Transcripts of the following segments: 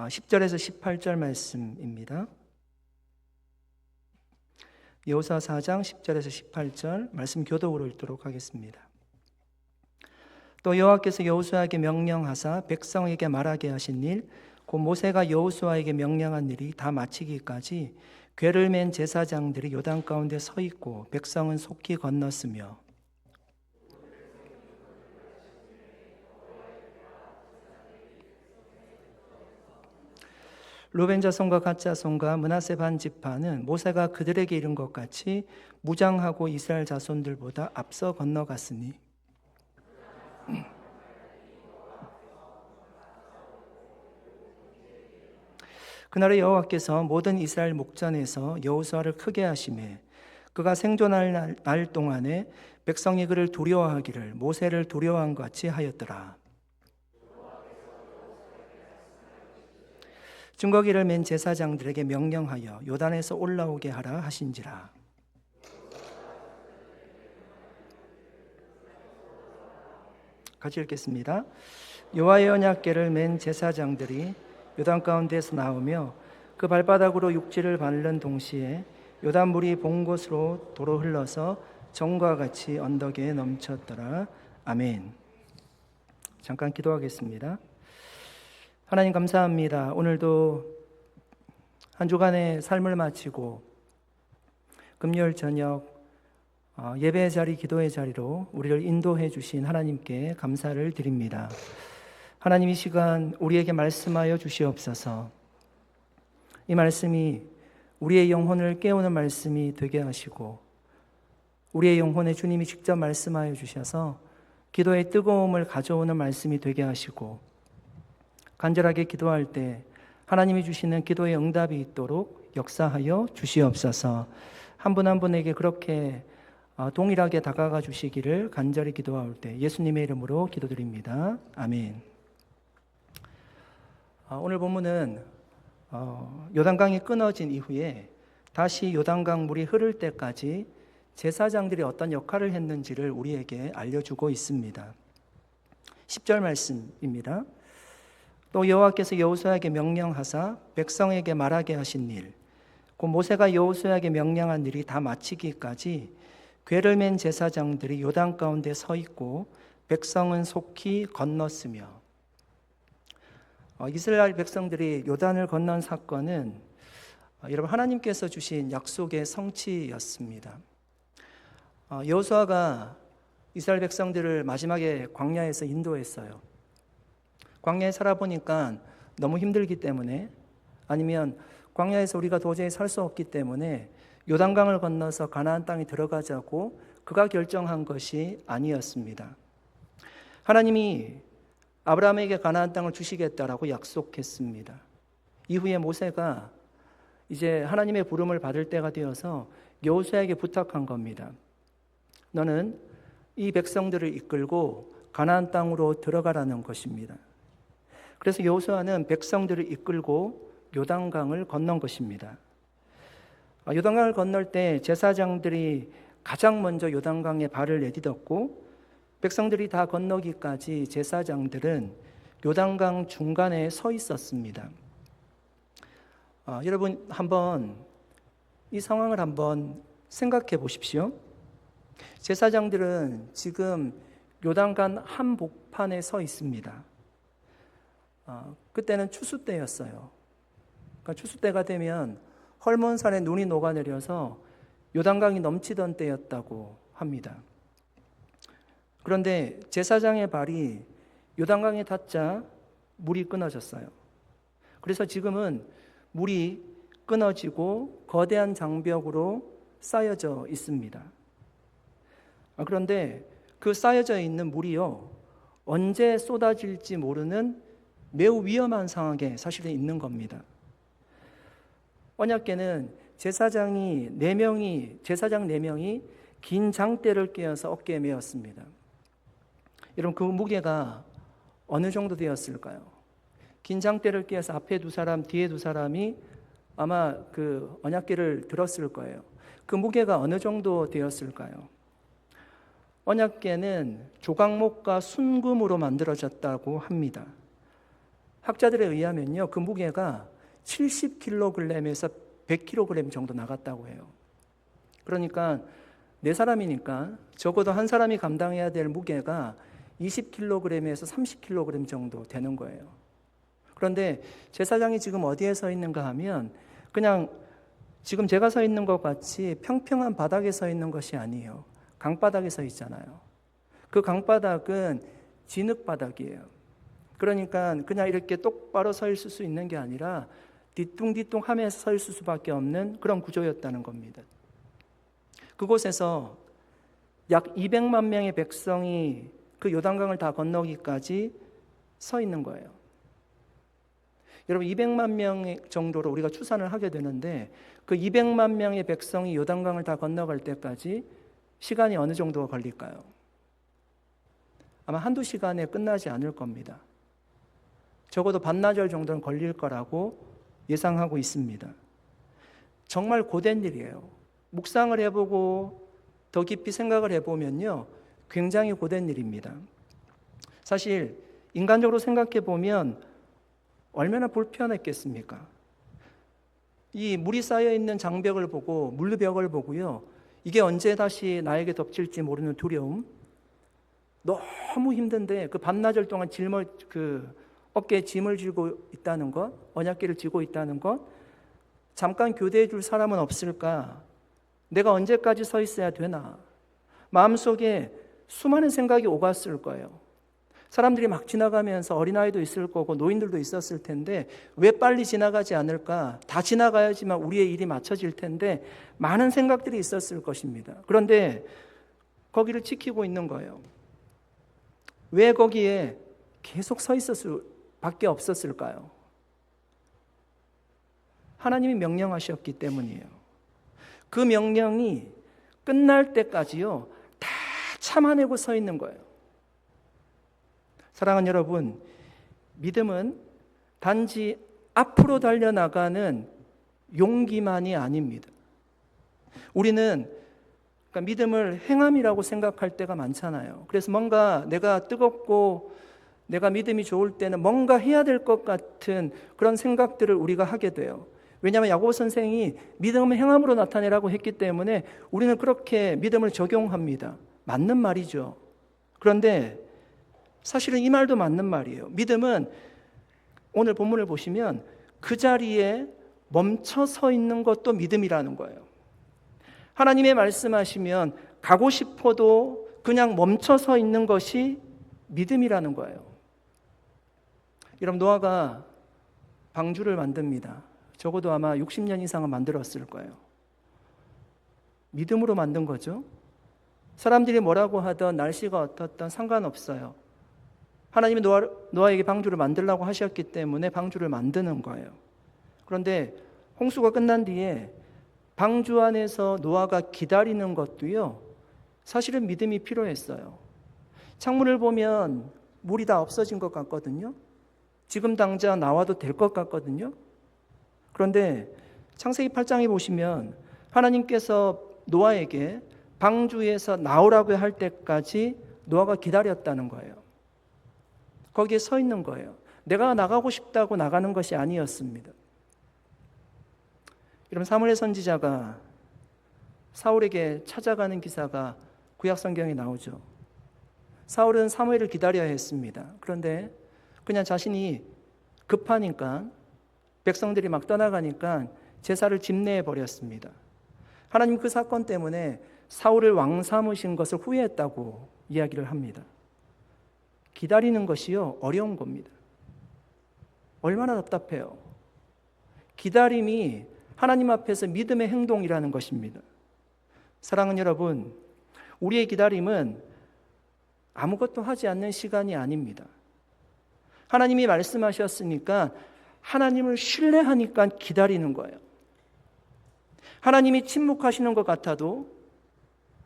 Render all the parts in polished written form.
10절에서 18절 말씀입니다. 여호수아 4장 10절에서 18절 말씀 교독으로 읽도록 하겠습니다. 또 여호와께서 여호수아에게 명령하사 백성에게 말하게 하신 일, 곧 모세가 여호수아에게 명령한 일이 다 마치기까지 궤를 맨 제사장들이 요단 가운데 서 있고 백성은 속히 건넜으며, 루벤 자손과 갓 자손과 므낫세 반 지파는 모세가 그들에게 이른 것 같이 무장하고 이스라엘 자손들보다 앞서 건너갔으니, 그날에 여호와께서 모든 이스라엘 목전에서 여호수아를 크게 하시매 그가 생존할 날 동안에 백성이 그를 두려워하기를 모세를 두려워한 것 같이 하였더라. 증거기를 맨 제사장들에게 명령하여 요단에서 올라오게 하라 하신지라. 같이 읽겠습니다. 여호와의 언약궤를 맨 제사장들이 요단 가운데에서 나오며 그 발바닥으로 육지를 밟는 동시에 요단 물이 본 곳으로 도로 흘러서 정과 같이 언덕에 넘쳤더라. 아멘. 잠깐 기도하겠습니다. 하나님 감사합니다. 오늘도 한 주간의 삶을 마치고 금요일 저녁 예배의 자리, 기도의 자리로 우리를 인도해 주신 하나님께 감사를 드립니다. 하나님, 이 시간 우리에게 말씀하여 주시옵소서. 이 말씀이 우리의 영혼을 깨우는 말씀이 되게 하시고 우리의 영혼에 주님이 직접 말씀하여 주셔서 기도의 뜨거움을 가져오는 말씀이 되게 하시고 간절하게 기도할 때 하나님이 주시는 기도의 응답이 있도록 역사하여 주시옵소서. 한 분 한 분에게 그렇게 동일하게 다가가 주시기를 간절히 기도할 때 예수님의 이름으로 기도드립니다. 아멘. 오늘 본문은 요단강이 끊어진 이후에 다시 요단강 물이 흐를 때까지 제사장들이 어떤 역할을 했는지를 우리에게 알려주고 있습니다. 10절 말씀입니다. 또 여호와께서 여호수아에게 명령하사 백성에게 말하게 하신 일, 곧 모세가 여호수아에게 명령한 일이 다 마치기까지 궤를 맨 제사장들이 요단 가운데 서 있고 백성은 속히 건넜으며, 이스라엘 백성들이 요단을 건넌 사건은 여러분 하나님께서 주신 약속의 성취였습니다. 여호수아가 이스라엘 백성들을 마지막에 광야에서 인도했어요. 광야에 살아보니까 너무 힘들기 때문에, 아니면 광야에서 우리가 도저히 살 수 없기 때문에 요단강을 건너서 가나안 땅에 들어가자고 그가 결정한 것이 아니었습니다. 하나님이 아브라함에게 가나안 땅을 주시겠다라고 약속했습니다. 이후에 모세가 이제 하나님의 부름을 받을 때가 되어서 여호수아에게 부탁한 겁니다. 너는 이 백성들을 이끌고 가나안 땅으로 들어가라는 것입니다. 그래서 여호수아는 백성들을 이끌고 요단강을 건넌 것입니다. 요단강을 건널 때 제사장들이 가장 먼저 요단강에 발을 내딛었고 백성들이 다 건너기까지 제사장들은 요단강 중간에 서 있었습니다. 여러분 한번 이 상황을 한번 생각해 보십시오. 제사장들은 지금 요단강 한복판에 서 있습니다. 그때는 추수 때였어요. 그러니까 추수 때가 되면 헐몬산에 눈이 녹아내려서 요단강이 넘치던 때였다고 합니다. 그런데 제사장의 발이 요단강에 닿자 물이 끊어졌어요. 그래서 지금은 물이 끊어지고 거대한 장벽으로 쌓여져 있습니다. 그런데 그 쌓여져 있는 물이요, 언제 쏟아질지 모르는 매우 위험한 상황에 사실은 있는 겁니다. 언약궤는 제사장 4명이 긴 장대를 꿰어서 어깨에 메었습니다. 여러분 그 무게가 어느 정도 되었을까요? 긴 장대를 꿰어서 앞에 2사람, 뒤에 2사람이 아마 그 언약궤를 들었을 거예요. 그 무게가 어느 정도 되었을까요? 언약궤는 조각목과 순금으로 만들어졌다고 합니다. 학자들에 의하면요, 그 무게가 70kg에서 100kg 정도 나갔다고 해요. 그러니까 네 사람이니까 적어도 한 사람이 감당해야 될 무게가 20kg에서 30kg 정도 되는 거예요. 그런데 제사장이 지금 어디에 서 있는가 하면 그냥 지금 제가 서 있는 것 같이 평평한 바닥에 서 있는 것이 아니에요. 강바닥에 서 있잖아요. 그 강바닥은 진흙바닥이에요. 그러니까 그냥 이렇게 똑바로 서 있을 수 있는 게 아니라 뒤뚱뒤뚱 하면서 서 있을 수밖에 없는 그런 구조였다는 겁니다. 그곳에서 약 200만 명의 백성이 그 요단강을 다 건너기까지 서 있는 거예요. 여러분, 200만 명 정도로 우리가 추산을 하게 되는데 그 200만 명의 백성이 요단강을 다 건너갈 때까지 시간이 어느 정도가 걸릴까요? 아마 한두 시간에 끝나지 않을 겁니다. 적어도 반나절 정도는 걸릴 거라고 예상하고 있습니다. 정말 고된 일이에요. 묵상을 해보고 더 깊이 생각을 해보면요, 굉장히 고된 일입니다. 사실 인간적으로 생각해 보면 얼마나 불편했겠습니까? 이 물이 쌓여 있는 장벽을 보고, 물벽을 보고요, 이게 언제 다시 나에게 덮칠지 모르는 두려움, 너무 힘든데 그 반나절 동안 어깨에 짐을 지고 있다는 것, 언약궤를 지고 있다는 것, 잠깐 교대해 줄 사람은 없을까? 내가 언제까지 서 있어야 되나? 마음속에 수많은 생각이 오갔을 거예요. 사람들이 막 지나가면서 어린아이도 있을 거고 노인들도 있었을 텐데 왜 빨리 지나가지 않을까? 다 지나가야지만 우리의 일이 맞춰질 텐데 많은 생각들이 있었을 것입니다. 그런데 거기를 지키고 있는 거예요. 왜 거기에 계속 서 있었을 밖에 없었을까요? 하나님이 명령하셨기 때문이에요. 그 명령이 끝날 때까지요, 다 참아내고 서 있는 거예요. 사랑하는 여러분, 믿음은 단지 앞으로 달려나가는 용기만이 아닙니다. 우리는 믿음을 행함이라고 생각할 때가 많잖아요. 그래서 뭔가 내가 뜨겁고 내가 믿음이 좋을 때는 뭔가 해야 될 것 같은 그런 생각들을 우리가 하게 돼요. 왜냐하면 야고보 선생이 믿음을 행함으로 나타내라고 했기 때문에 우리는 그렇게 믿음을 적용합니다. 맞는 말이죠. 그런데 사실은 이 말도 맞는 말이에요. 믿음은 오늘 본문을 보시면 그 자리에 멈춰 서 있는 것도 믿음이라는 거예요. 하나님의 말씀하시면 가고 싶어도 그냥 멈춰 서 있는 것이 믿음이라는 거예요. 여러분, 노아가 방주를 만듭니다. 적어도 아마 60년 이상은 만들었을 거예요. 믿음으로 만든 거죠. 사람들이 뭐라고 하던 날씨가 어떻든 상관없어요. 하나님이 노아에게 방주를 만들라고 하셨기 때문에 방주를 만드는 거예요. 그런데 홍수가 끝난 뒤에 방주 안에서 노아가 기다리는 것도요, 사실은 믿음이 필요했어요. 창문을 보면 물이 다 없어진 것 같거든요. 지금 당장 나와도 될 것 같거든요. 그런데 창세기 8장에 보시면 하나님께서 노아에게 방주에서 나오라고 할 때까지 노아가 기다렸다는 거예요. 거기에 서 있는 거예요. 내가 나가고 싶다고 나가는 것이 아니었습니다. 여러분, 사무엘 선지자가 사울에게 찾아가는 기사가 구약 성경에 나오죠. 사울은 사무엘을 기다려야 했습니다. 그런데 그냥 자신이 급하니까, 백성들이 막 떠나가니까 제사를 집내해 버렸습니다. 하나님 그 사건 때문에 사울을 왕 삼으신 것을 후회했다고 이야기를 합니다. 기다리는 것이요, 어려운 겁니다. 얼마나 답답해요. 기다림이 하나님 앞에서 믿음의 행동이라는 것입니다. 사랑하는 여러분, 우리의 기다림은 아무것도 하지 않는 시간이 아닙니다. 하나님이 말씀하셨으니까 하나님을 신뢰하니까 기다리는 거예요. 하나님이 침묵하시는 것 같아도,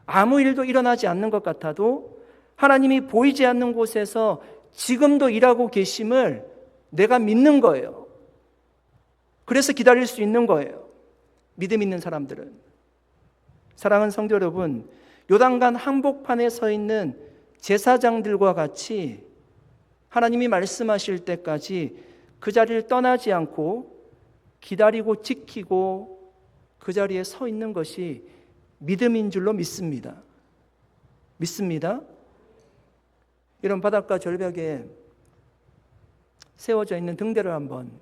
아무 일도 일어나지 않는 것 같아도 하나님이 보이지 않는 곳에서 지금도 일하고 계심을 내가 믿는 거예요. 그래서 기다릴 수 있는 거예요. 믿음 있는 사람들은. 사랑하는 성도 여러분, 요단강 한복판에 서 있는 제사장들과 같이 하나님이 말씀하실 때까지 그 자리를 떠나지 않고 기다리고 지키고 그 자리에 서 있는 것이 믿음인 줄로 믿습니다. 믿습니다. 이런 바닷가 절벽에 세워져 있는 등대를 한번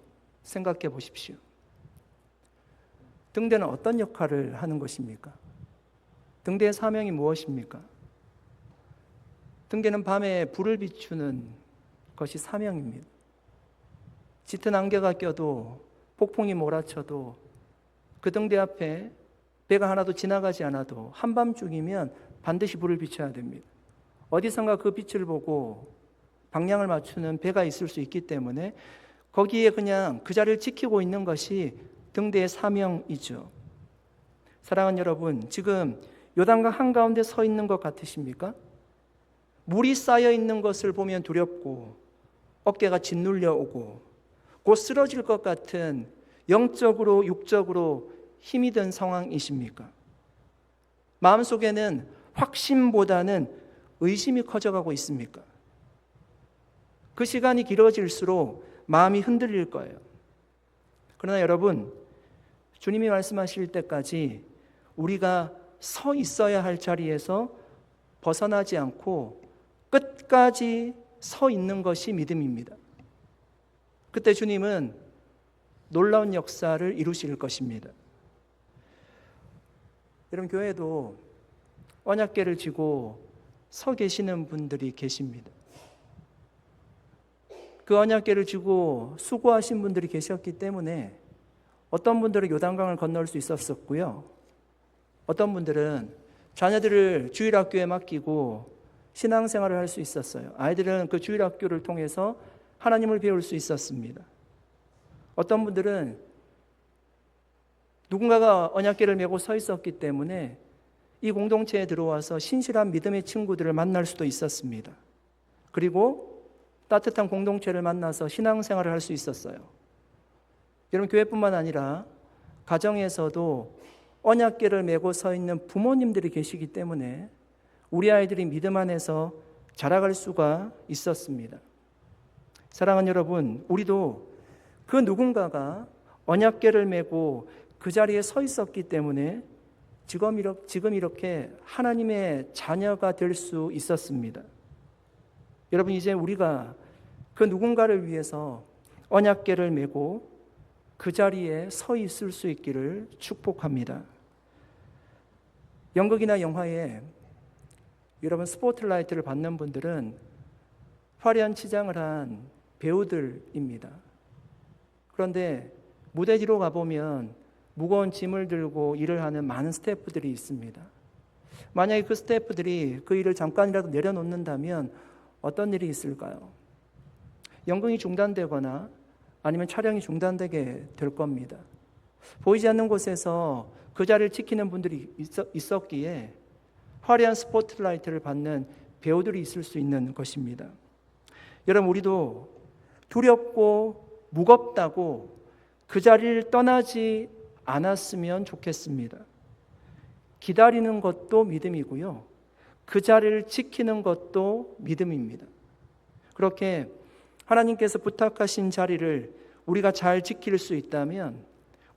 생각해 보십시오. 등대는 어떤 역할을 하는 것입니까? 등대의 사명이 무엇입니까? 등대는 밤에 불을 비추는 것이 사명입니다. 짙은 안개가 껴도 폭풍이 몰아쳐도 그 등대 앞에 배가 하나도 지나가지 않아도 한밤중이면 반드시 불을 비춰야 됩니다. 어디선가 그 빛을 보고 방향을 맞추는 배가 있을 수 있기 때문에 거기에 그냥 그 자리를 지키고 있는 것이 등대의 사명이죠. 사랑하는 여러분, 지금 요단강 한가운데 서 있는 것 같으십니까? 물이 쌓여 있는 것을 보면 두렵고 어깨가 짓눌려 오고 곧 쓰러질 것 같은 영적으로 육적으로 힘이 든 상황이십니까? 마음속에는 확신보다는 의심이 커져가고 있습니까? 그 시간이 길어질수록 마음이 흔들릴 거예요. 그러나 여러분, 주님이 말씀하실 때까지 우리가 서 있어야 할 자리에서 벗어나지 않고 끝까지 서 있는 것이 믿음입니다. 그때 주님은 놀라운 역사를 이루실 것입니다. 여러분, 교회에도 언약궤를 쥐고 서 계시는 분들이 계십니다. 그 언약궤를 쥐고 수고하신 분들이 계셨기 때문에 어떤 분들은 요단강을 건널 수 있었었고요. 어떤 분들은 자녀들을 주일학교에 맡기고 신앙생활을 할 수 있었어요. 아이들은 그 주일학교를 통해서 하나님을 배울 수 있었습니다. 어떤 분들은 누군가가 언약궤를 메고 서 있었기 때문에 이 공동체에 들어와서 신실한 믿음의 친구들을 만날 수도 있었습니다. 그리고 따뜻한 공동체를 만나서 신앙생활을 할 수 있었어요. 여러분, 교회뿐만 아니라 가정에서도 언약궤를 메고 서 있는 부모님들이 계시기 때문에 우리 아이들이 믿음 안에서 자라갈 수가 있었습니다. 사랑하는 여러분, 우리도 그 누군가가 언약궤를 메고 그 자리에 서 있었기 때문에 지금 이렇게 하나님의 자녀가 될 수 있었습니다. 여러분, 이제 우리가 그 누군가를 위해서 언약궤를 메고 그 자리에 서 있을 수 있기를 축복합니다. 연극이나 영화에 여러분 스포트라이트를 받는 분들은 화려한 치장을 한 배우들입니다. 그런데 무대 뒤로 가보면 무거운 짐을 들고 일을 하는 많은 스태프들이 있습니다. 만약에 그 스태프들이 그 일을 잠깐이라도 내려놓는다면 어떤 일이 있을까요? 연극이 중단되거나 아니면 촬영이 중단되게 될 겁니다. 보이지 않는 곳에서 그 자리를 지키는 분들이 있었기에 화려한 스포트라이트를 받는 배우들이 있을 수 있는 것입니다. 여러분, 우리도 두렵고 무겁다고 그 자리를 떠나지 않았으면 좋겠습니다. 기다리는 것도 믿음이고요. 그 자리를 지키는 것도 믿음입니다. 그렇게 하나님께서 부탁하신 자리를 우리가 잘 지킬 수 있다면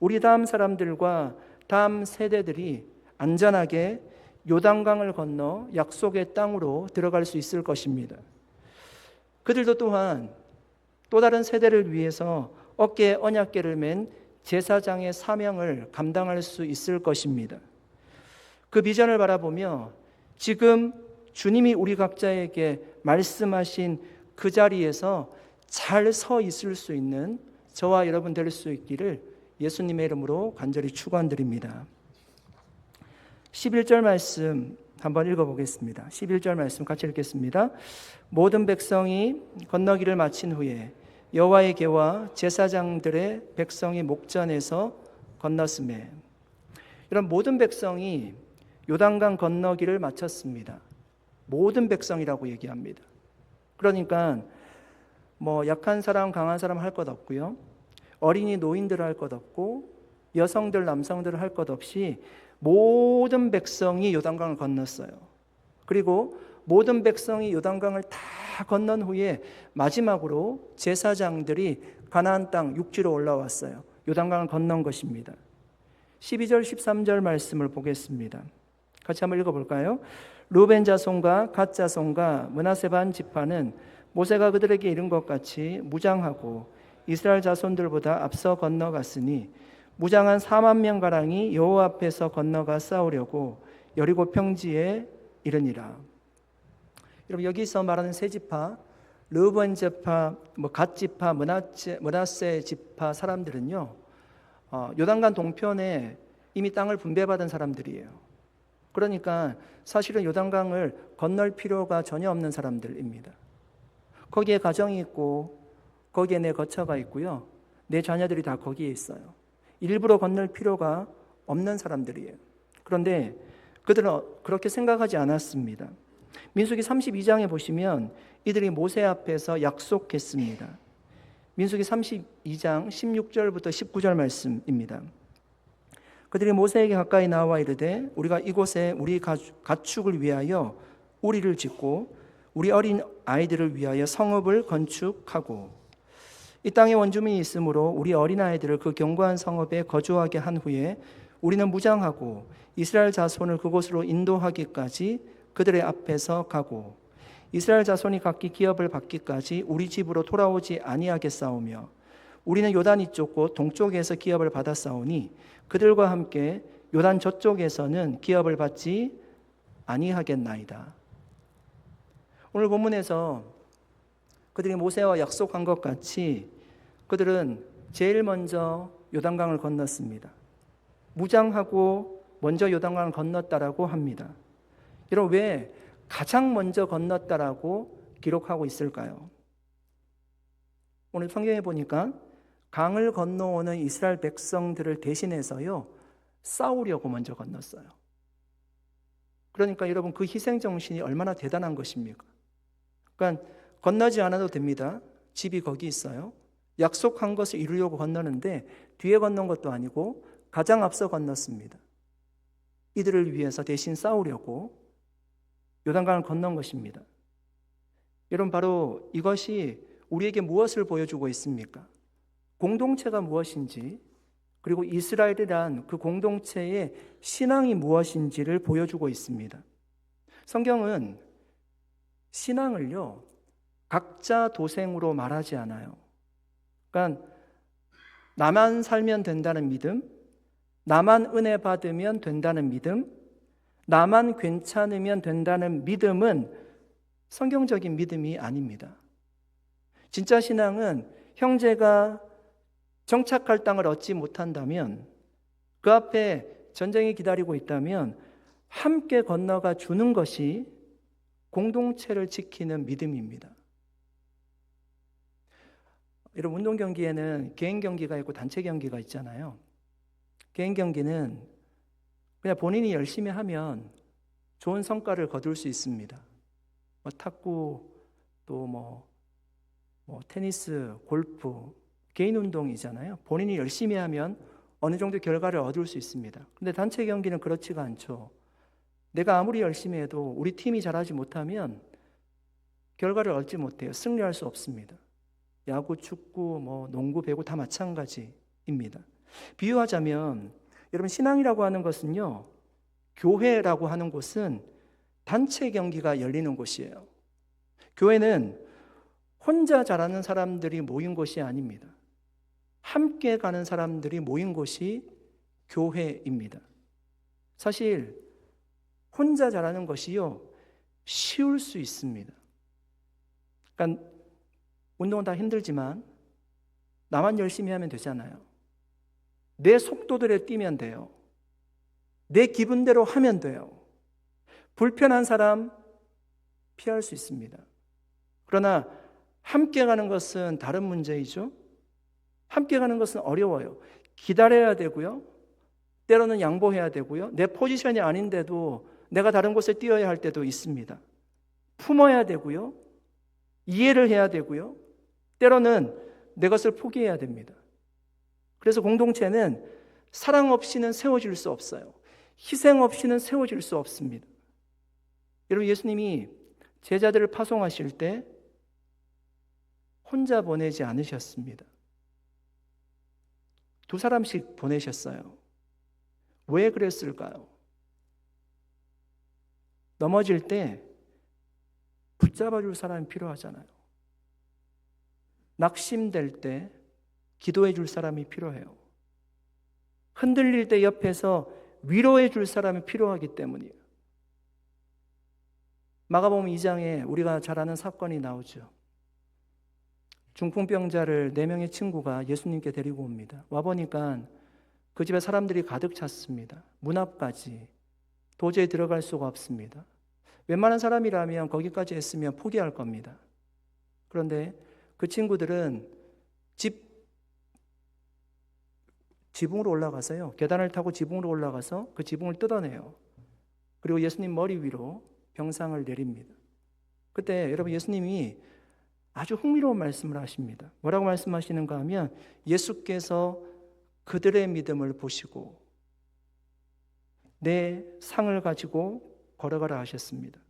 우리 다음 사람들과 다음 세대들이 안전하게 요단강을 건너 약속의 땅으로 들어갈 수 있을 것입니다. 그들도 또한 또 다른 세대를 위해서 어깨에 언약궤를 맨 제사장의 사명을 감당할 수 있을 것입니다. 그 비전을 바라보며 지금 주님이 우리 각자에게 말씀하신 그 자리에서 잘 서 있을 수 있는 저와 여러분 될 수 있기를 예수님의 이름으로 간절히 축원드립니다. 11절 말씀 한번 읽어보겠습니다. 11절 말씀 같이 읽겠습니다. 모든 백성이 건너기를 마친 후에 여호와의 궤와 제사장들의 백성이 목전에서 건넜으매. 이런 모든 백성이 요단강 건너기를 마쳤습니다. 모든 백성이라고 얘기합니다. 그러니까 약한 사람, 강한 사람 할 것 없고요. 어린이, 노인들 할 것 없고 여성들, 남성들 할 것 없이 모든 백성이 요단강을 건넜어요. 그리고 모든 백성이 요단강을 다 건넌 후에 마지막으로 제사장들이 가나안 땅 육지로 올라왔어요. 요단강을 건넌 것입니다. 12절 13절 말씀을 보겠습니다. 같이 한번 읽어볼까요? 루벤 자손과 갓 자손과 므낫세 반 지파는 모세가 그들에게 이른 것 같이 무장하고 이스라엘 자손들보다 앞서 건너갔으니 무장한 4만 명 가량이 여호와 앞에서 건너가 싸우려고 여리고 평지에 이르니라. 여러분, 여기서 말하는 세 지파, 르우벤 지파, 갓 지파, 므낫세 지파 사람들은요, 요단강 동편에 이미 땅을 분배받은 사람들이에요. 그러니까 사실은 요단강을 건널 필요가 전혀 없는 사람들입니다. 거기에 가정이 있고 거기에 내 거처가 있고요, 내 자녀들이 다 거기에 있어요. 일부러 건널 필요가 없는 사람들이에요. 그런데 그들은 그렇게 생각하지 않았습니다. 민수기 32장에 보시면 이들이 모세 앞에서 약속했습니다. 민수기 32장 16절부터 19절 말씀입니다. 그들이 모세에게 가까이 나와 이르되 우리가 이곳에 우리 가축을 위하여 우리를 짓고 우리 어린 아이들을 위하여 성읍을 건축하고 이 땅에 원주민이 있으므로 우리 어린 아이들을 그 견고한 성읍에 거주하게 한 후에 우리는 무장하고 이스라엘 자손을 그곳으로 인도하기까지 그들의 앞에서 가고 이스라엘 자손이 각기 기업을 받기까지 우리 집으로 돌아오지 아니하겠사오며 우리는 요단 이쪽 곧 동쪽에서 기업을 받았사오니 그들과 함께 요단 저쪽에서는 기업을 받지 아니하겠나이다. 오늘 본문에서 그들이 모세와 약속한 것 같이 그들은 제일 먼저 요단강을 건넜습니다. 무장하고 먼저 요단강을 건넜다라고 합니다. 여러분, 왜 가장 먼저 건넜다라고 기록하고 있을까요? 오늘 성경에 보니까 강을 건너오는 이스라엘 백성들을 대신해서요, 싸우려고 먼저 건넜어요. 그러니까 여러분, 그 희생정신이 얼마나 대단한 것입니까? 그러니까 건너지 않아도 됩니다. 집이 거기 있어요. 약속한 것을 이루려고 건너는데 뒤에 건넌 것도 아니고 가장 앞서 건넜습니다. 이들을 위해서 대신 싸우려고 요단강을 건넌 것입니다. 여러분, 바로 이것이 우리에게 무엇을 보여주고 있습니까? 공동체가 무엇인지, 그리고 이스라엘이란 그 공동체의 신앙이 무엇인지를 보여주고 있습니다. 성경은 신앙을요, 각자 도생으로 말하지 않아요. 그러니까 나만 살면 된다는 믿음, 나만 은혜 받으면 된다는 믿음, 나만 괜찮으면 된다는 믿음은 성경적인 믿음이 아닙니다. 진짜 신앙은 형제가 정착할 땅을 얻지 못한다면, 그 앞에 전쟁이 기다리고 있다면 함께 건너가 주는 것이 공동체를 지키는 믿음입니다. 여러분, 운동 경기에는 개인 경기가 있고 단체 경기가 있잖아요. 개인 경기는 그냥 본인이 열심히 하면 좋은 성과를 거둘 수 있습니다. 탁구, 또 테니스, 골프, 개인 운동이잖아요. 본인이 열심히 하면 어느 정도 결과를 얻을 수 있습니다. 근데 단체 경기는 그렇지가 않죠. 내가 아무리 열심히 해도 우리 팀이 잘하지 못하면 결과를 얻지 못해요. 승리할 수 없습니다. 야구, 축구, 농구, 배구 다 마찬가지입니다. 비유하자면 여러분, 신앙이라고 하는 것은요, 교회라고 하는 곳은 단체 경기가 열리는 곳이에요. 교회는 혼자 잘하는 사람들이 모인 곳이 아닙니다. 함께 가는 사람들이 모인 곳이 교회입니다. 사실 혼자 잘하는 것이요, 쉬울 수 있습니다. 그러니까 운동은 다 힘들지만 나만 열심히 하면 되잖아요. 내 속도대로 뛰면 돼요. 내 기분대로 하면 돼요. 불편한 사람 피할 수 있습니다. 그러나 함께 가는 것은 다른 문제이죠. 함께 가는 것은 어려워요. 기다려야 되고요. 때로는 양보해야 되고요. 내 포지션이 아닌데도 내가 다른 곳에 뛰어야 할 때도 있습니다. 품어야 되고요. 이해를 해야 되고요. 때로는 내 것을 포기해야 됩니다. 그래서 공동체는 사랑 없이는 세워질 수 없어요. 희생 없이는 세워질 수 없습니다. 여러분, 예수님이 제자들을 파송하실 때 혼자 보내지 않으셨습니다. 두 사람씩 보내셨어요. 왜 그랬을까요? 넘어질 때 붙잡아줄 사람이 필요하잖아요. 낙심될 때 기도해 줄 사람이 필요해요. 흔들릴 때 옆에서 위로해 줄 사람이 필요하기 때문이에요. 마가복음 2장에 우리가 잘 아는 사건이 나오죠. 중풍병자를 4명의 친구가 예수님께 데리고 옵니다. 와보니까 그 집에 사람들이 가득 찼습니다. 문 앞까지 도저히 들어갈 수가 없습니다. 웬만한 사람이라면 거기까지 했으면 포기할 겁니다. 그런데 그 친구들은 지붕으로 올라가서요. 계단을 타고 지붕으로 올라가서 그 지붕을 뜯어내요. 그리고 예수님 머리 위로 병상을 내립니다. 그때 여러분 예수님이 아주 흥미로운 말씀을 하십니다. 뭐라고 말씀하시는가 하면 예수께서 그들의 믿음을 보시고 내 상을 가지고 걸어가라 하셨습니다.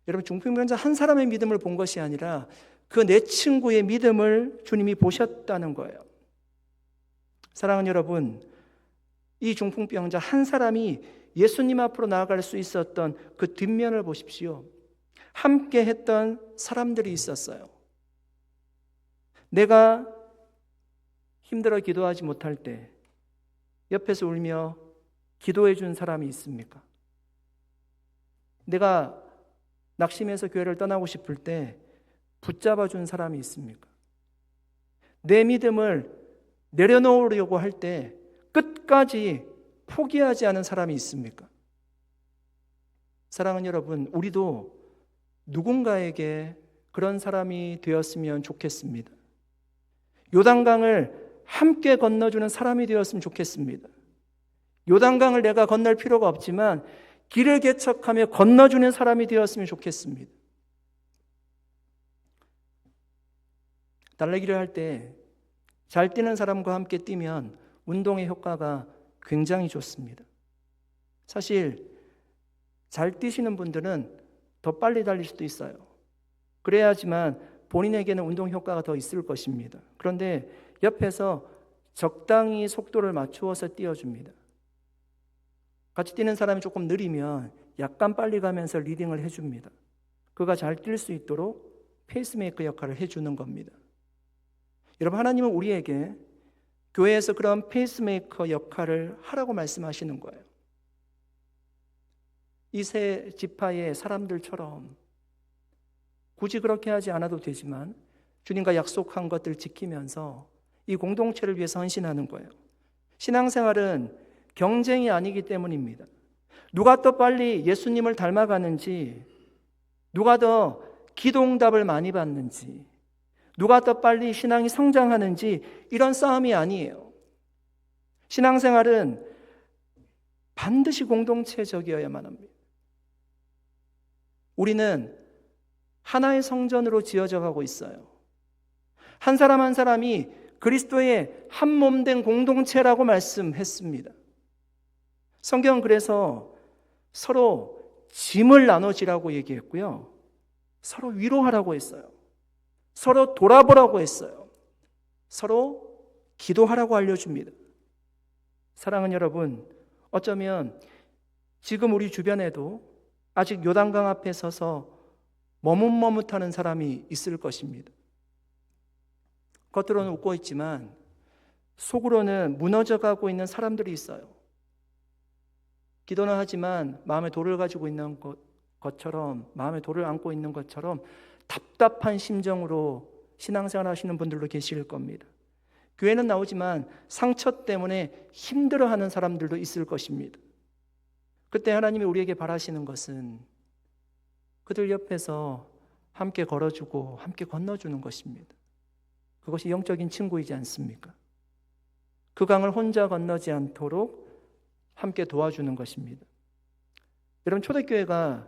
여러분 중풍병자 한 사람의 믿음을 본 것이 아니라 그 내 친구의 믿음을 주님이 보셨다는 거예요. 사랑하는 여러분, 이 중풍병자 한 사람이 예수님 앞으로 나아갈 수 있었던 그 뒷면을 보십시오. 함께 했던 사람들이 있었어요. 내가 힘들어 기도하지 못할 때 옆에서 울며 기도해 준 사람이 있습니까? 내가 낙심해서 교회를 떠나고 싶을 때 붙잡아 준 사람이 있습니까? 내 믿음을 내려놓으려고 할 때 끝까지 포기하지 않은 사람이 있습니까? 사랑하는 여러분, 우리도 누군가에게 그런 사람이 되었으면 좋겠습니다. 요단강을 함께 건너주는 사람이 되었으면 좋겠습니다. 요단강을 내가 건널 필요가 없지만 길을 개척하며 건너주는 사람이 되었으면 좋겠습니다. 달리기를 할 때 잘 뛰는 사람과 함께 뛰면 운동의 효과가 굉장히 좋습니다. 사실 잘 뛰시는 분들은 더 빨리 달릴 수도 있어요. 그래야지만 본인에게는 운동 효과가 더 있을 것입니다. 그런데 옆에서 적당히 속도를 맞추어서 띄워줍니다. 같이 뛰는 사람이 조금 느리면 약간 빨리 가면서 리딩을 해줍니다. 그가 잘 뛸 수 있도록 페이스메이커 역할을 해주는 겁니다. 여러분, 하나님은 우리에게 교회에서 그런 페이스메이커 역할을 하라고 말씀하시는 거예요. 이 세 지파의 사람들처럼 굳이 그렇게 하지 않아도 되지만 주님과 약속한 것들을 지키면서 이 공동체를 위해서 헌신하는 거예요. 신앙생활은 경쟁이 아니기 때문입니다. 누가 더 빨리 예수님을 닮아가는지, 누가 더 기도응답을 많이 받는지, 누가 더 빨리 신앙이 성장하는지 이런 싸움이 아니에요. 신앙생활은 반드시 공동체적이어야만 합니다. 우리는 하나의 성전으로 지어져 가고 있어요. 한 사람 한 사람이 그리스도의 한 몸 된 공동체라고 말씀했습니다. 성경은 그래서 서로 짐을 나눠지라고 얘기했고요. 서로 위로하라고 했어요. 서로 돌아보라고 했어요. 서로 기도하라고 알려줍니다. 사랑하는 여러분, 어쩌면 지금 우리 주변에도 아직 요단강 앞에 서서 머뭇머뭇하는 사람이 있을 것입니다. 겉으로는 웃고 있지만 속으로는 무너져가고 있는 사람들이 있어요. 기도는 하지만 마음에 돌을 가지고 있는 것처럼, 마음에 돌을 안고 있는 것처럼 답답한 심정으로 신앙생활 하시는 분들도 계실 겁니다. 교회는 나오지만 상처 때문에 힘들어하는 사람들도 있을 것입니다. 그때 하나님이 우리에게 바라시는 것은 그들 옆에서 함께 걸어주고 함께 건너주는 것입니다. 그것이 영적인 친구이지 않습니까? 그 강을 혼자 건너지 않도록 함께 도와주는 것입니다. 여러분, 초대교회가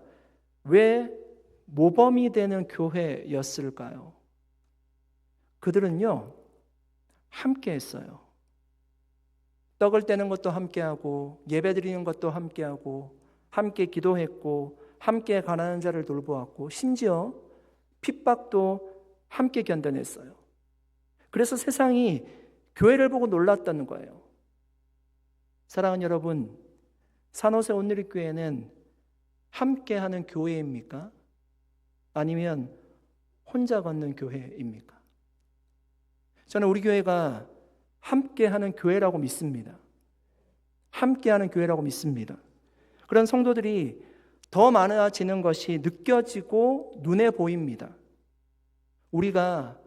왜 모범이 되는 교회였을까요? 그들은요, 함께 했어요. 떡을 떼는 것도 함께하고 예배 드리는 것도 함께하고 함께 기도했고 함께 가난한 자를 돌보았고 심지어 핍박도 함께 견뎌냈어요. 그래서 세상이 교회를 보고 놀랐다는 거예요. 사랑하는 여러분, 산호세 온누리교회는 함께하는 교회입니까? 아니면 혼자 걷는 교회입니까? 저는 우리 교회가 함께하는 교회라고 믿습니다. 함께하는 교회라고 믿습니다. 그런 성도들이 더 많아지는 것이 느껴지고 눈에 보입니다. 우리가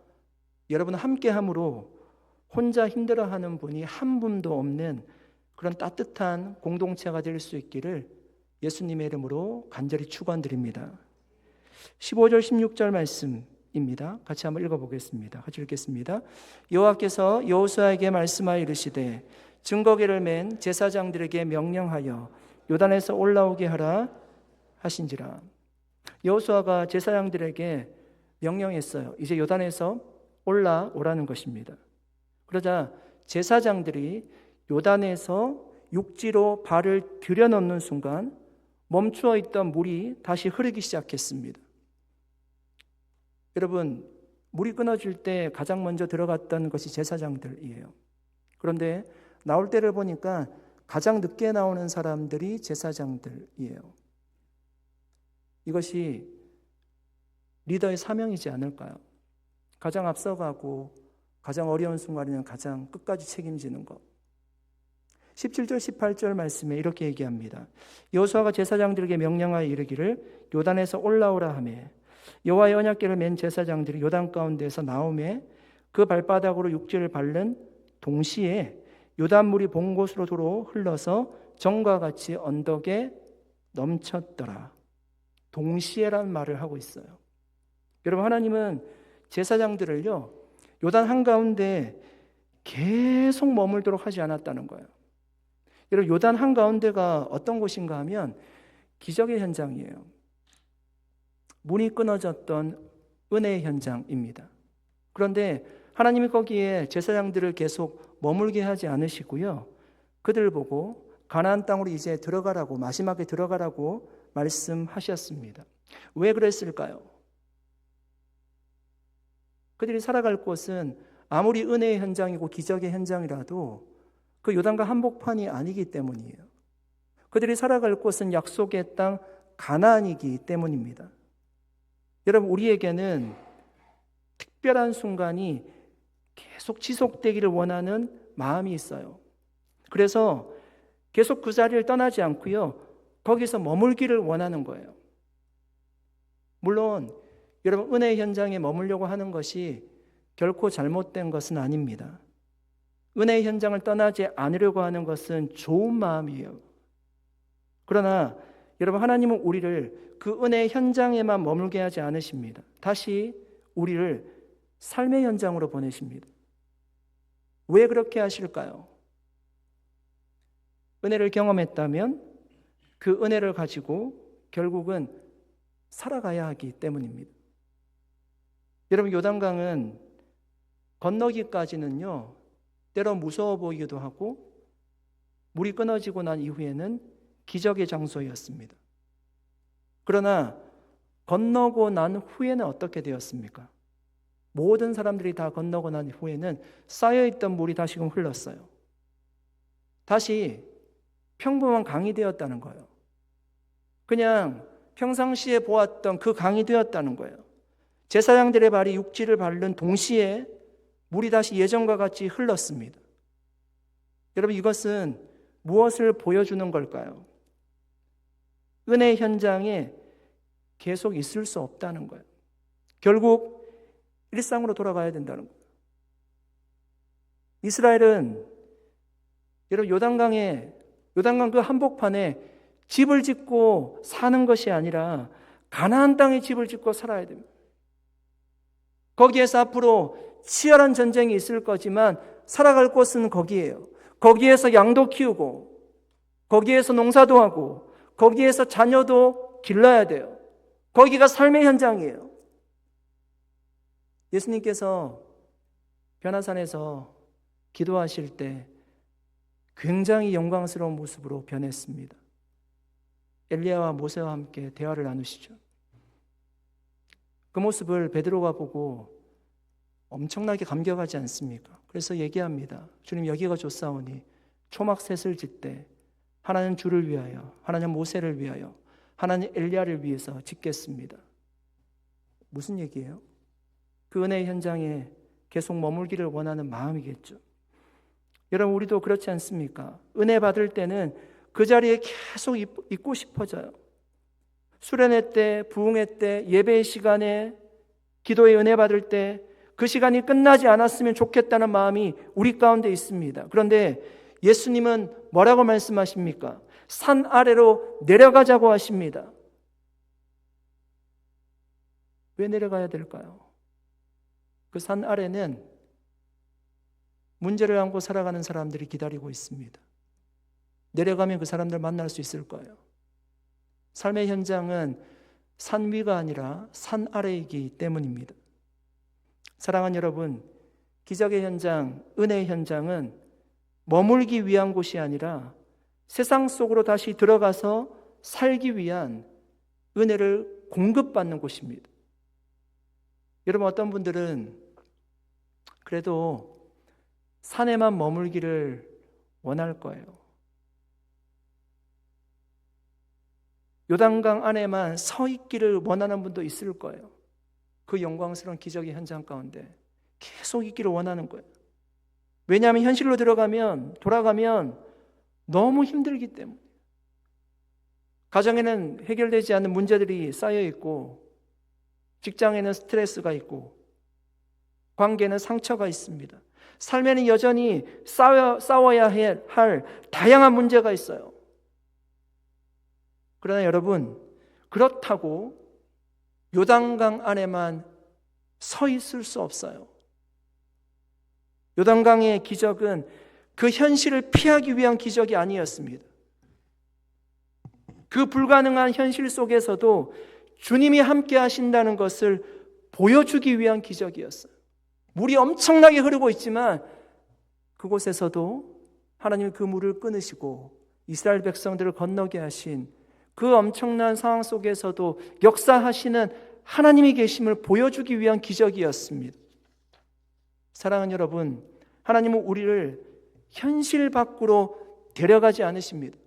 여러분 함께함으로 혼자 힘들어하는 분이 한 분도 없는 그런 따뜻한 공동체가 될 수 있기를 예수님의 이름으로 간절히 축원드립니다. 15절 16절 말씀입니다. 같이 한번 읽어보겠습니다. 같이 읽겠습니다. 여호와께서 여호수아에게 말씀하여 이르시되 증거궤를 맨 제사장들에게 명령하여 요단에서 올라오게 하라 하신지라. 여호수아가 제사장들에게 명령했어요. 이제 요단에서 올라오라는 것입니다. 그러자 제사장들이 요단에서 육지로 발을 들여놓는 순간 멈추어 있던 물이 다시 흐르기 시작했습니다. 여러분, 물이 끊어질 때 가장 먼저 들어갔던 것이 제사장들이에요. 그런데 나올 때를 보니까 가장 늦게 나오는 사람들이 제사장들이에요. 이것이 리더의 사명이지 않을까요? 가장 앞서가고 가장 어려운 순간에는 가장 끝까지 책임지는 것. 17절 18절 말씀에 이렇게 얘기합니다. 여호수아가 제사장들에게 명령하여 이르기를 요단에서 올라오라 하매 여호와의 언약궤를 맨 제사장들이 요단 가운데에서 나오매 그 발바닥으로 육지를 밟는 동시에 요단물이 본 곳으로 도로 흘러서 정과 같이 언덕에 넘쳤더라. 동시에라는 말을 하고 있어요. 여러분, 하나님은 제사장들을요 요단 한가운데 계속 머물도록 하지 않았다는 거예요. 여러분, 요단 한가운데가 어떤 곳인가 하면 기적의 현장이에요. 문이 끊어졌던 은혜의 현장입니다. 그런데 하나님이 거기에 제사장들을 계속 머물게 하지 않으시고요, 그들을 보고 가나안 땅으로 이제 들어가라고, 마지막에 들어가라고 말씀하셨습니다. 왜 그랬을까요? 그들이 살아갈 곳은 아무리 은혜의 현장이고 기적의 현장이라도 그 요단강 한복판이 아니기 때문이에요. 그들이 살아갈 곳은 약속의 땅 가나안이기 때문입니다. 여러분, 우리에게는 특별한 순간이 계속 지속되기를 원하는 마음이 있어요. 그래서 계속 그 자리를 떠나지 않고요, 거기서 머물기를 원하는 거예요. 물론 여러분, 은혜의 현장에 머물려고 하는 것이 결코 잘못된 것은 아닙니다. 은혜의 현장을 떠나지 않으려고 하는 것은 좋은 마음이에요. 그러나 여러분, 하나님은 우리를 그 은혜의 현장에만 머물게 하지 않으십니다. 다시 우리를 삶의 현장으로 보내십니다. 왜 그렇게 하실까요? 은혜를 경험했다면 그 은혜를 가지고 결국은 살아가야 하기 때문입니다. 여러분, 요단강은 건너기까지는요 때로 무서워 보이기도 하고 물이 끊어지고 난 이후에는 기적의 장소였습니다. 그러나 건너고 난 후에는 어떻게 되었습니까? 모든 사람들이 다 건너고 난 후에는 쌓여있던 물이 다시금 흘렀어요. 다시 평범한 강이 되었다는 거예요. 그냥 평상시에 보았던 그 강이 되었다는 거예요. 제사장들의 발이 육지를 밟는 동시에 물이 다시 예전과 같이 흘렀습니다. 여러분, 이것은 무엇을 보여주는 걸까요? 은혜 현장에 계속 있을 수 없다는 거예요. 결국 일상으로 돌아가야 된다는 거예요. 이스라엘은 여러분, 요단강 그 한복판에 집을 짓고 사는 것이 아니라 가나안 땅에 집을 짓고 살아야 됩니다. 거기에서 앞으로 치열한 전쟁이 있을 거지만 살아갈 곳은 거기예요. 거기에서 양도 키우고 거기에서 농사도 하고 거기에서 자녀도 길러야 돼요. 거기가 삶의 현장이에요. 예수님께서 변화산에서 기도하실 때 굉장히 영광스러운 모습으로 변했습니다. 엘리야와 모세와 함께 대화를 나누시죠. 그 모습을 베드로가 보고 엄청나게 감격하지 않습니까? 그래서 얘기합니다. 주님, 여기가 좋사오니 초막셋을 짓되 하나는 주를 위하여, 하나는 모세를 위하여, 하나는 엘리야를 위해서 짓겠습니다. 무슨 얘기예요? 그 은혜의 현장에 계속 머물기를 원하는 마음이겠죠. 여러분, 우리도 그렇지 않습니까? 은혜 받을 때는 그 자리에 계속 있고 싶어져요. 수련회 때, 부흥회 때, 예배의 시간에, 기도의 은혜 받을 때 그 시간이 끝나지 않았으면 좋겠다는 마음이 우리 가운데 있습니다. 그런데 예수님은 뭐라고 말씀하십니까? 산 아래로 내려가자고 하십니다. 왜 내려가야 될까요? 그 산 아래는 문제를 안고 살아가는 사람들이 기다리고 있습니다. 내려가면 그 사람들 만날 수 있을 거예요. 삶의 현장은 산 위가 아니라 산 아래이기 때문입니다. 사랑하는 여러분, 기적의 현장, 은혜의 현장은 머물기 위한 곳이 아니라 세상 속으로 다시 들어가서 살기 위한 은혜를 공급받는 곳입니다. 여러분, 어떤 분들은 그래도 산에만 머물기를 원할 거예요. 요단강 안에만 서 있기를 원하는 분도 있을 거예요. 그 영광스러운 기적의 현장 가운데 계속 있기를 원하는 거예요. 왜냐하면 현실로 돌아가면 너무 힘들기 때문에. 가정에는 해결되지 않는 문제들이 쌓여 있고, 직장에는 스트레스가 있고, 관계는 상처가 있습니다. 삶에는 여전히 싸워야 할 다양한 문제가 있어요. 그러나 여러분, 그렇다고 요단강 안에만 서 있을 수 없어요. 요단강의 기적은 그 현실을 피하기 위한 기적이 아니었습니다. 그 불가능한 현실 속에서도 주님이 함께 하신다는 것을 보여주기 위한 기적이었어요. 물이 엄청나게 흐르고 있지만 그곳에서도 하나님이 그 물을 끊으시고 이스라엘 백성들을 건너게 하신 그 엄청난 상황 속에서도 역사하시는 하나님이 계심을 보여주기 위한 기적이었습니다. 사랑하는 여러분, 하나님은 우리를 현실 밖으로 데려가지 않으십니다.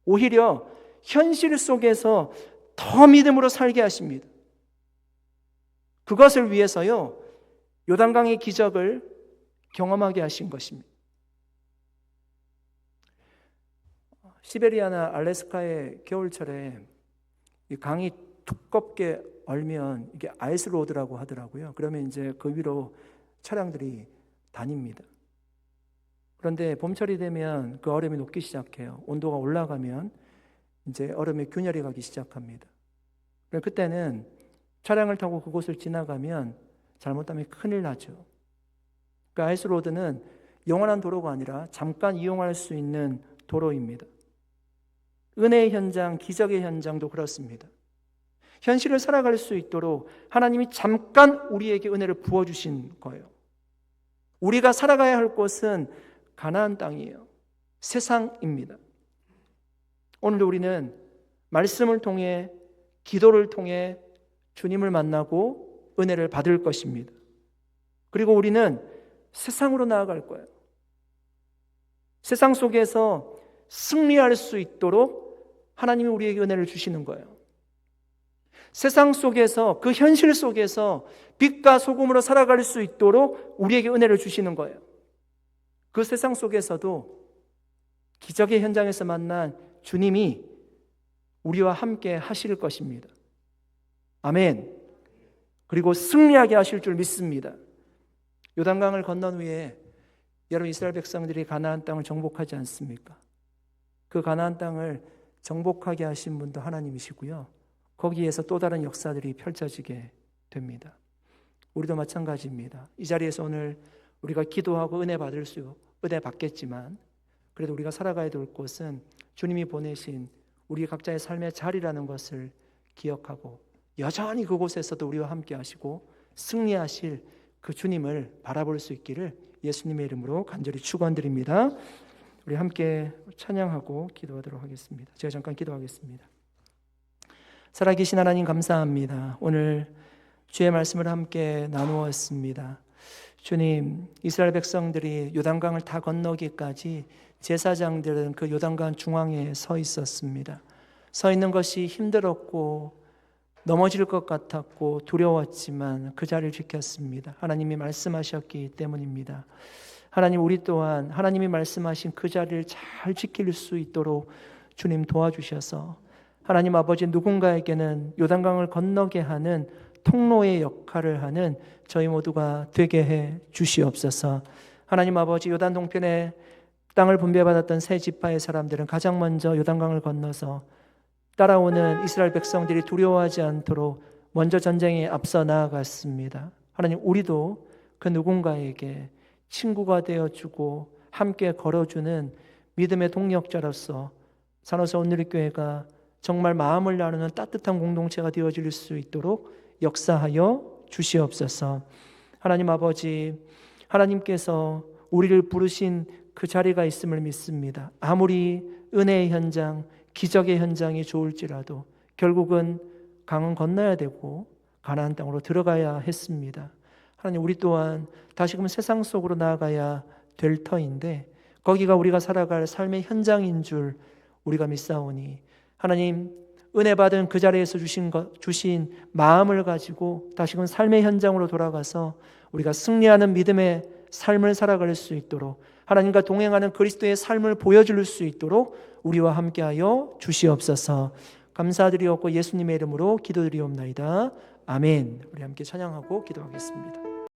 오히려 현실 속에서 더 믿음으로 살게 하십니다. 그것을 위해서요, 요단강의 기적을 경험하게 하신 것입니다. 시베리아나 알래스카의 겨울철에 이 강이 두껍게 얼면 이게 아이스로드라고 하더라고요. 그러면 이제 그 위로 차량들이 다닙니다. 그런데 봄철이 되면 그 얼음이 녹기 시작해요. 온도가 올라가면 이제 얼음이 균열이 가기 시작합니다. 그때는 차량을 타고 그곳을 지나가면 잘못하면 큰일 나죠. 그 아이스로드는 영원한 도로가 아니라 잠깐 이용할 수 있는 도로입니다. 은혜의 현장, 기적의 현장도 그렇습니다. 현실을 살아갈 수 있도록 하나님이 잠깐 우리에게 은혜를 부어주신 거예요. 우리가 살아가야 할 곳은 가나안 땅이에요. 세상입니다. 오늘도 우리는 말씀을 통해, 기도를 통해 주님을 만나고 은혜를 받을 것입니다. 그리고 우리는 세상으로 나아갈 거예요. 세상 속에서 승리할 수 있도록 하나님이 우리에게 은혜를 주시는 거예요. 세상 속에서, 그 현실 속에서 빛과 소금으로 살아갈 수 있도록 우리에게 은혜를 주시는 거예요. 그 세상 속에서도 기적의 현장에서 만난 주님이 우리와 함께 하실 것입니다. 아멘. 그리고 승리하게 하실 줄 믿습니다. 요단강을 건넌 후에 여러분, 이스라엘 백성들이 가나안 땅을 정복하지 않습니까? 그 가나안 땅을 정복하게 하신 분도 하나님이시고요, 거기에서 또 다른 역사들이 펼쳐지게 됩니다. 우리도 마찬가지입니다. 이 자리에서 오늘 우리가 기도하고 은혜 받겠지만 그래도 우리가 살아가야 될 곳은 주님이 보내신 우리 각자의 삶의 자리라는 것을 기억하고 여전히 그곳에서도 우리와 함께 하시고 승리하실 그 주님을 바라볼 수 있기를 예수님의 이름으로 간절히 축원드립니다. 우리 함께 찬양하고 기도하도록 하겠습니다. 제가 잠깐 기도하겠습니다. 살아계신 하나님, 감사합니다. 오늘 주의 말씀을 함께 나누었습니다. 주님, 이스라엘 백성들이 요단강을 다 건너기까지 제사장들은 그 요단강 중앙에 서 있었습니다. 서 있는 것이 힘들었고 넘어질 것 같았고 두려웠지만 그 자리를 지켰습니다. 하나님이 말씀하셨기 때문입니다. 하나님, 우리 또한 하나님이 말씀하신 그 자리를 잘 지킬 수 있도록 주님 도와주셔서 하나님 아버지, 누군가에게는 요단강을 건너게 하는 통로의 역할을 하는 저희 모두가 되게 해 주시옵소서. 하나님 아버지, 요단 동편에 땅을 분배받았던 세 지파의 사람들은 가장 먼저 요단강을 건너서 따라오는 이스라엘 백성들이 두려워하지 않도록 먼저 전쟁에 앞서 나아갔습니다. 하나님, 우리도 그 누군가에게 친구가 되어주고 함께 걸어주는 믿음의 동력자로서 산호서 온누리교회가 정말 마음을 나누는 따뜻한 공동체가 되어질 수 있도록 역사하여 주시옵소서. 하나님 아버지, 하나님께서 우리를 부르신 그 자리가 있음을 믿습니다. 아무리 은혜의 현장, 기적의 현장이 좋을지라도 결국은 강은 건너야 되고 가나안 땅으로 들어가야 했습니다. 하나님, 우리 또한 다시금 세상 속으로 나아가야 될 터인데 거기가 우리가 살아갈 삶의 현장인 줄 우리가 믿사오니 하나님, 은혜 받은 그 자리에서 주신 마음을 가지고 다시금 삶의 현장으로 돌아가서 우리가 승리하는 믿음의 삶을 살아갈 수 있도록, 하나님과 동행하는 그리스도의 삶을 보여줄 수 있도록 우리와 함께하여 주시옵소서. 감사드리옵고 예수님의 이름으로 기도드리옵나이다. 아멘. 우리 함께 찬양하고 기도하겠습니다.